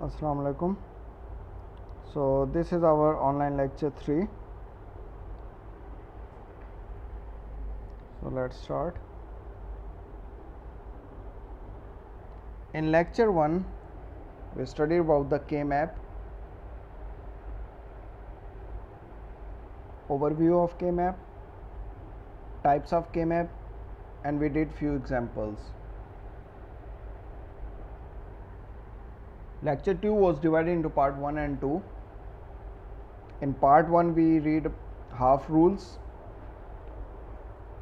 Assalamu alaikum. So this is our online lecture 3. So let's start. In lecture 1 we studied about the K-map, overview of K-map, types of K-map, and we did few examples. Lecture 2 was divided into part 1 and 2. In part 1 we read half rules,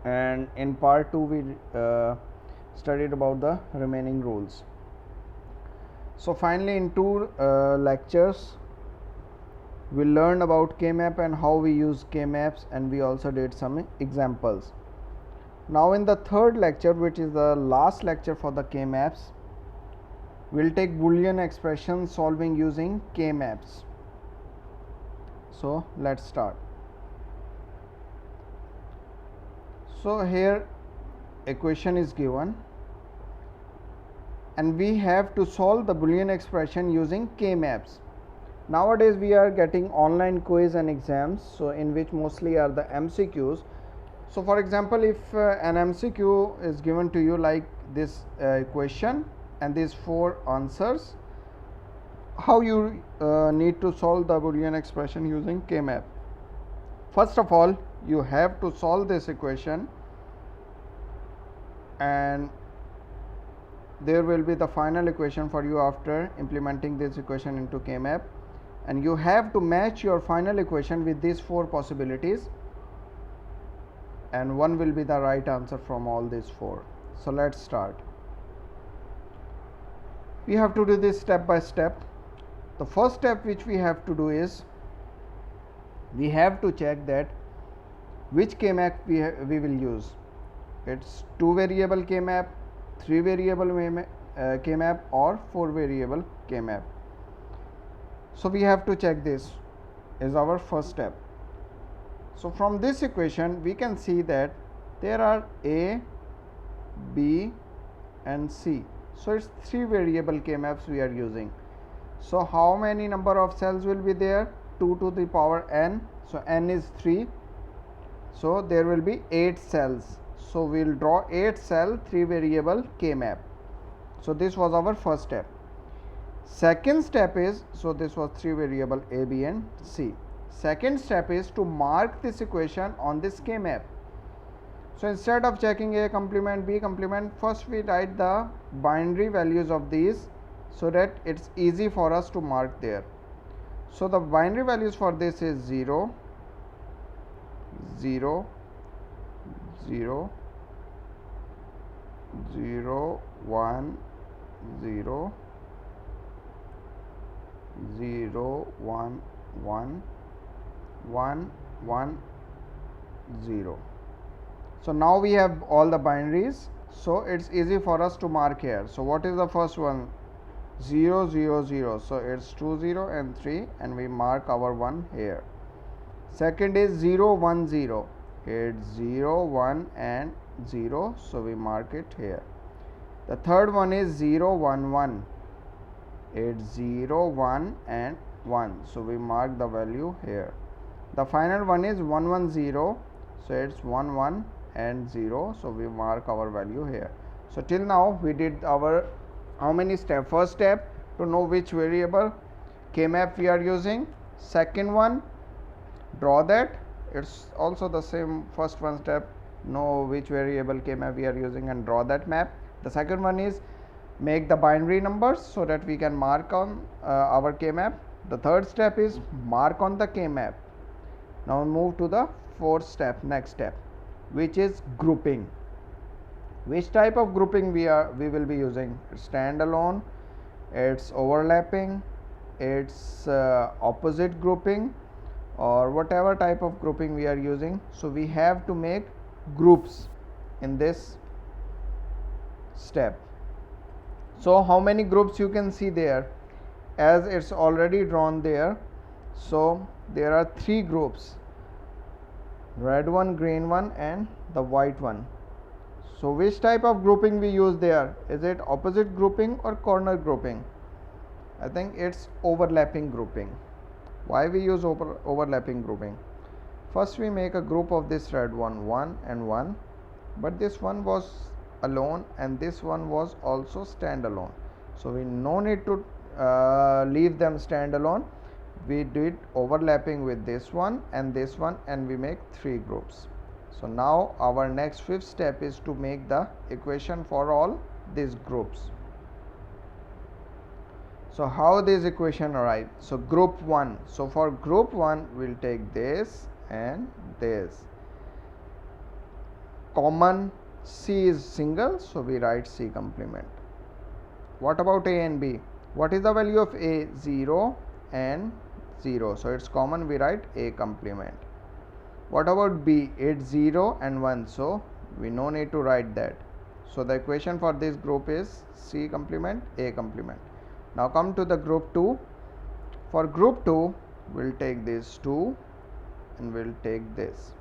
and in part 2 we studied about the remaining rules. So finally in two lectures we learned about K-map and how we use K-maps, and we also did some examples. Now in the third lecture, which is the last lecture for the K-maps, we'll take Boolean expressions solving using K-maps. So let's start. So here equation is given and we have to solve the Boolean expression using K-maps. Nowadays we are getting online quiz and exams, so in which mostly are the MCQs. So for example, if an MCQ is given to you like this question and these 4 answers, how you need to solve the Boolean expression using K-map. First of all, you have to solve this equation, and there will be the final equation for you after implementing this equation into K-map, and you have to match your final equation with these 4 possibilities, and one will be the right answer from all these 4. So let's start. We have to do this step by step. The first step which we have to do is we have to check that which K-map we will use. It's 2 variable K-map, 3 variable K-map, or 4 variable K-map. So we have to check this is our first step. So from this equation we can see that there are A, B and C. So it's 3 variable K-maps we are using. So how many number of cells will be there? 2 to the power n. So n is 3. So there will be 8 cells. So we will draw 8 cell 3 variable K-map. So this was our first step. Second step is, so this was 3 variable A, B and C. Second step is to mark this equation on this K-map. So instead of checking A complement, B complement, first we write the binary values of these so that it's easy for us to mark there. So the binary values for this is 0, 0, 0, 0, 1, 0, 0, 1, 1, 1, 1, 0. So now we have all the binaries, so it's easy for us to mark here. So what is the first one? 0, 0, 0. So it's 2, 0 and 3, and we mark our 1 here. Second is 0, 1, 0. It's 0, 1 and 0, so we mark it here. The third one is 0, 1, 1. It's 0, 1 and 1, so we mark the value here. The final one is 1, 1, 0. So it's 1, 1 and 0, so we mark our value here. So till now we did our how many steps? First step, to know which variable K-map we are using. Second one, draw that. It's also the same first one step, know which variable K-map we are using and draw that map. The second one is make the binary numbers so that we can mark on our K-map. The third step is mark on the K-map. Now move to the fourth step, next step, which is grouping. Which type of grouping we will be using? It's standalone, it's overlapping, it's opposite grouping, or whatever type of grouping we are using. So we have to make groups in this step. So how many groups you can see there, as it's already drawn there. So there are 3 groups, red one, green one and the white one. So which type of grouping we use there? Is it opposite grouping or corner grouping? I think it's overlapping grouping. Why we use overlapping grouping? First we make a group of this red one, 1 and 1, but this one was alone and this one was also standalone, so we no need to leave them standalone. We did overlapping with this one, and we make 3 groups. So now our next 5th step is to make the equation for all these groups. So how this equation arrive? So group 1, so for group 1 we'll take this and this. Common C is single, so we write C complement. What about A and B? What is the value of A? 0 and 0, so it's common, we write A complement. What about B? It's 0 and 1, so we no need to write that. So the equation for this group is C complement, A complement. Now come to the group 2. For group 2 we'll take this 2 and we'll take this.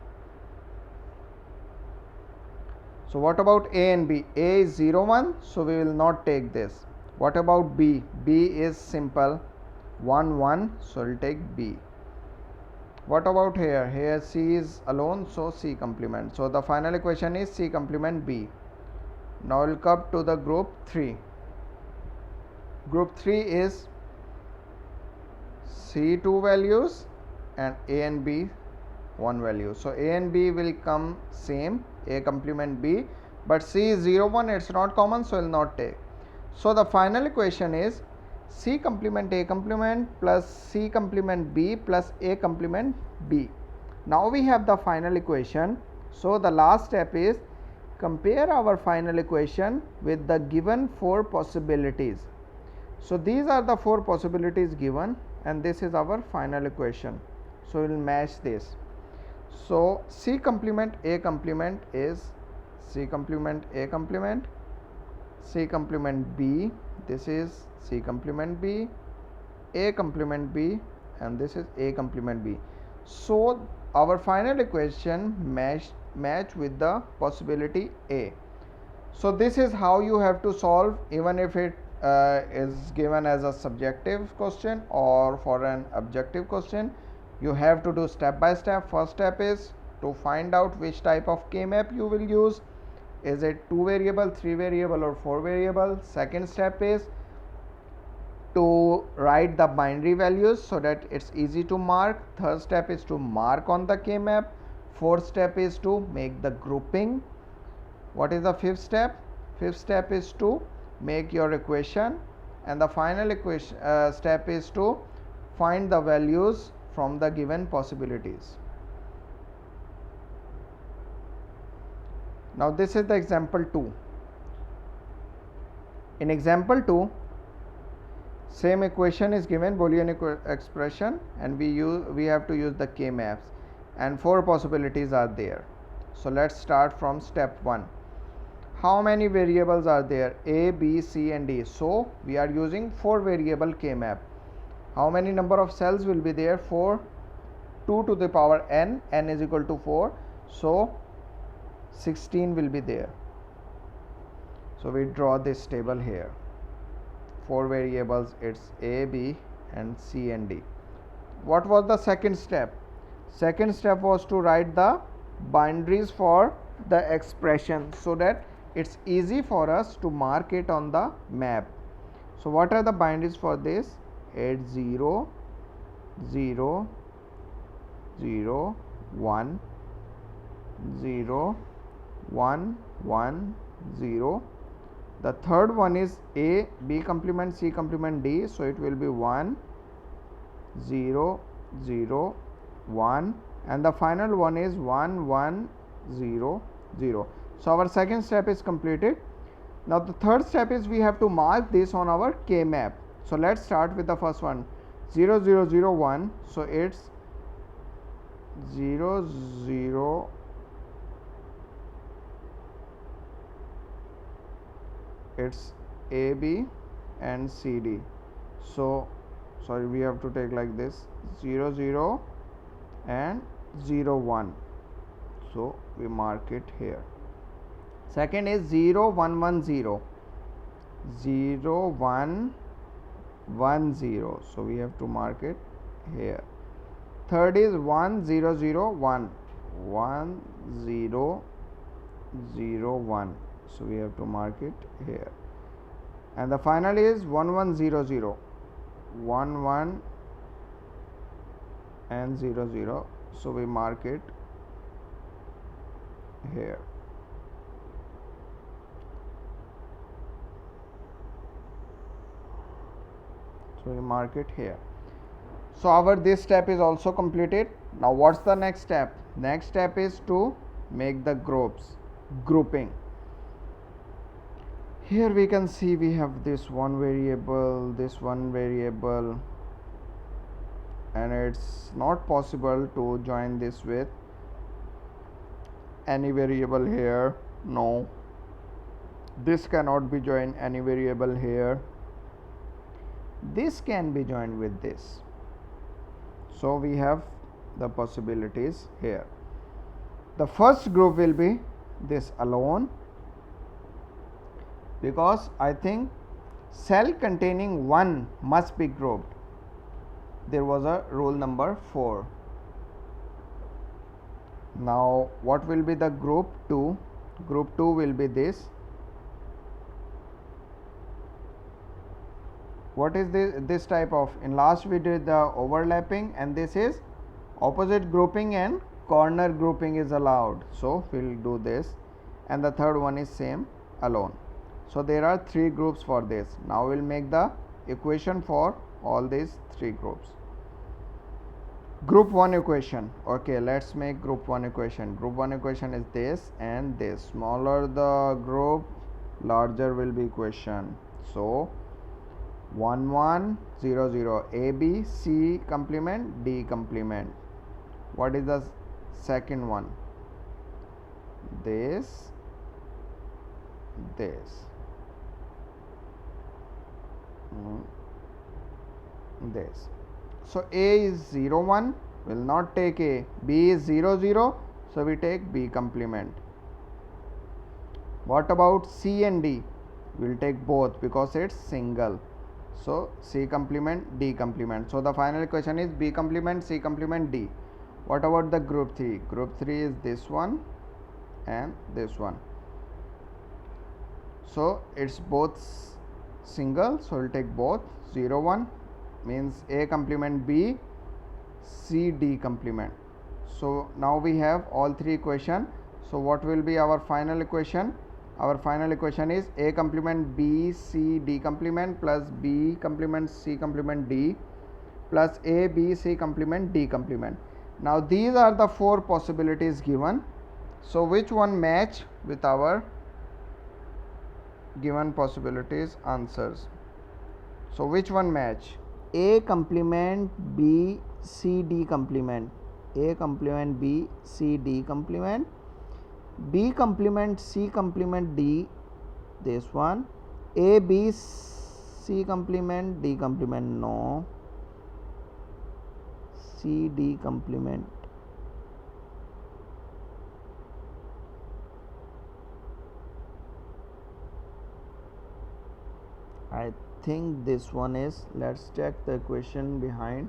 So what about A and B? A is 0 1, so we will not take this. What about B? B is simple, 1 1, so we'll take B. What about here? Here C is alone, so C complement. So the final equation is C complement B. Now we'll come to the group 3. Group 3 is C 2 values and A and B 1 value. So A and B will come same, A complement B, but C is 0 1, it's not common, so we'll not take. So the final equation is C complement A complement plus C complement B plus A complement B. Now we have the final equation. So the last step is compare our final equation with the given 4 possibilities. So these are the 4 possibilities given, and this is our final equation. So we will match this. So C complement A complement is C complement A complement, C complement B, this is C complement B, A complement B, and this is A complement B. So our final equation match with the possibility A. So this is how you have to solve, even if it is given as a subjective question or for an objective question. You have to do step by step. First step is to find out which type of K-map you will use. Is it 2 variable, 3 variable or 4 variable? Second step is to write the binary values so that it's easy to mark. Third step is to mark on the K-map. Fourth step is to make the grouping. What is the fifth step? Fifth step is to make your equation, and the final step is to find the values from the given possibilities. Now this is the example 2. In example 2, same equation is given, Boolean expression, and we have to use the K-maps, and 4 possibilities are there. So let's start from step 1. How many variables are there? A, B, C and D. So we are using 4 variable K-map. How many number of cells will be there? 4, 2 to the power n, n is equal to 4, so 16 will be there. So we draw this table here. 4 variables, it's A, B and C and D. What was the second step? Second step was to write the binaries for the expression so that it's easy for us to mark it on the map. So what are the binaries for this? It's 0, 0, 0, 1, 0, 1, 1, 0. The third one is A, B complement, C complement, D. So it will be 1, 0, 0, 1, and the final one is 1, 1, 0, 0. So our second step is completed. Now the third step is we have to mark this on our K map. So let's start with the first one, 0, 0, 0, 1. So it's 0, 0, it's A, B and C, D. So sorry, we have to take like this, 0, 0 and 0, 1. So we mark it here. Second is 0, 1, 1, 0, 0, 1, 1 0, so we have to mark it here. Third is 1 0 0 1, 1 0 0 1, so we have to mark it here. And the final is 1 1 0 0, 1 1 and 0 0, so we mark it here. So we mark it here. So our this step is also completed. Now what's the next step? Next step is to make the grouping. Here we can see we have this one variable, this one variable, and it's not possible to join this with any variable here. No, this cannot be joined any variable here. This can be joined with this. So we have the possibilities here. The first group will be this alone, because I think cell containing 1 must be grouped. There was a rule number 4. Now what will be the group 2? Group 2 will be this. What is this type of? In last we did the overlapping, and this is opposite grouping and corner grouping is allowed. So we will do this, and the third one is same, alone. So there are 3 groups for this. Now we will make the equation for all these 3 groups. Group 1 equation. Okay, let's make group 1 equation. Group 1 equation is this and this. Smaller the group, larger will be equation. So 1 1 0 0, A B C complement D complement. What is the second one? This, this, this. So A is 0 1, will not take A. B is 0 0, so we take B complement. What about C and D? We will take both because it's single. So C complement, D complement. So the final equation is B complement, C complement, D. What about the group 3? Group 3 is this one and this one. So it's both single, so we'll take both. 0 1 means A complement B, C D complement. So now we have all 3 equation. So what will be our final equation? Our final equation is A complement B C D complement plus B complement C complement D plus A B C complement D complement. Now these are the 4 possibilities given. So which one match with our given possibilities answers? So which one match? A complement B C D complement, A complement B C D complement, B complement C complement D, this one. A B C complement D complement, no. C D complement. I think this one is. Let's check the equation behind.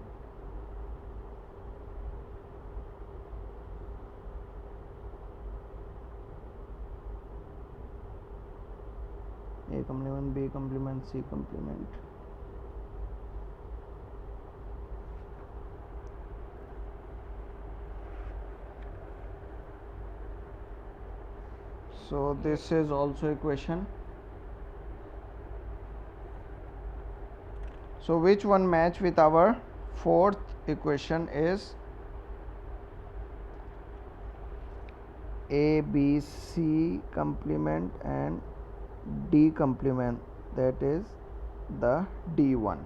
A complement B complement C complement. So this is also equation. So which one match with our 4th equation is A B C complement and D complement, that is the D one.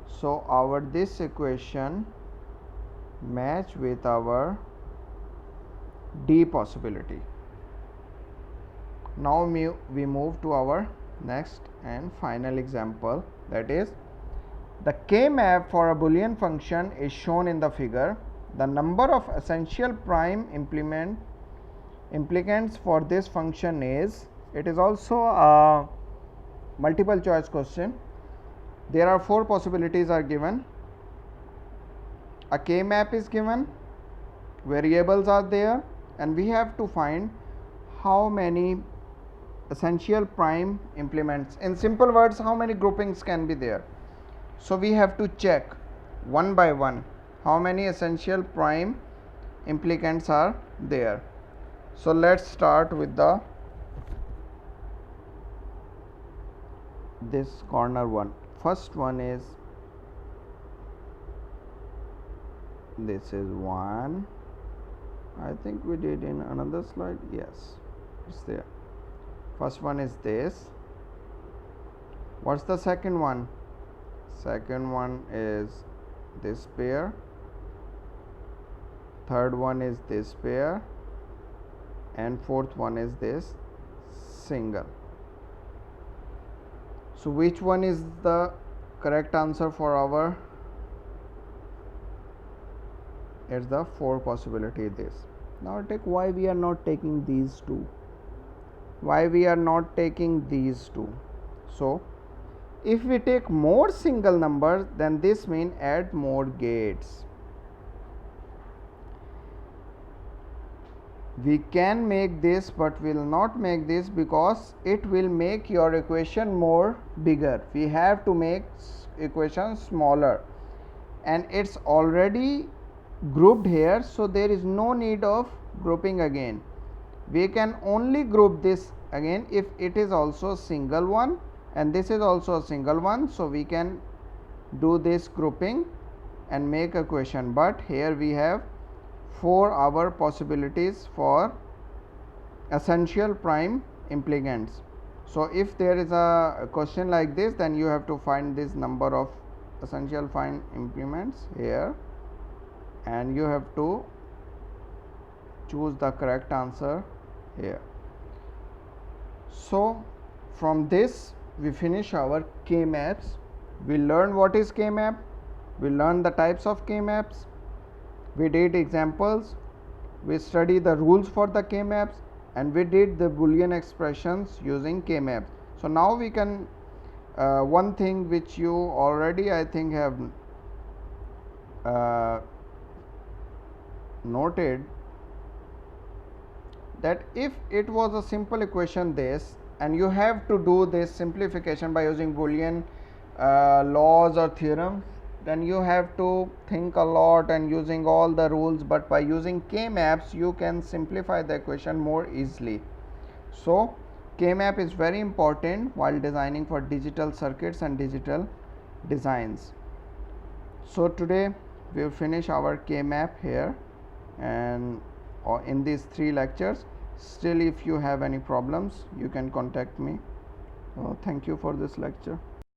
So our this equation match with our D possibility. Now we move to our next and final example, that is the K-map for a Boolean function is shown in the figure. The number of essential prime implicants for this function is, it is also a multiple choice question. There are 4 possibilities are given. A K-map is given, variables are there, and we have to find how many essential prime implements. In simple words, how many groupings can be there. So we have to check one by one how many essential prime implicants are there. So let's start with this corner one. First one is, this is 1. I think we did in another slide. Yes, it's there. First one is this. What's the second one? Second one is this pair. Third one is this pair, and fourth one is this single. So which one is the correct answer for our? It's the 4 possibility. This. Now take why we are not taking these two. Why we are not taking these two? So if we take more single numbers, then this means add more gates. We can make this, but will not make this because it will make your equation more bigger. We have to make equation smaller, and it's already grouped here, so there is no need of grouping again. We can only group this again if it is also single one, and this is also a single one, so we can do this grouping and make a equation. But here we have 4 our possibilities for essential prime implicants. So if there is a question like this, then you have to find this number of essential prime implements here, and you have to choose the correct answer here. So from this we finish our K-maps. We learn what is K-map, we learn the types of K-maps, we did examples, we study the rules for the K-maps, and we did the Boolean expressions using K-maps. So now we can one thing which you already I think have noted, that if it was a simple equation this, and you have to do this simplification by using Boolean laws or theorems, then you have to think a lot and using all the rules, but by using K-maps you can simplify the equation more easily. So K-map is very important while designing for digital circuits and digital designs. So today we will finish our K-map here, and in these 3 lectures. Still, if you have any problems, you can contact me. Thank you for this lecture.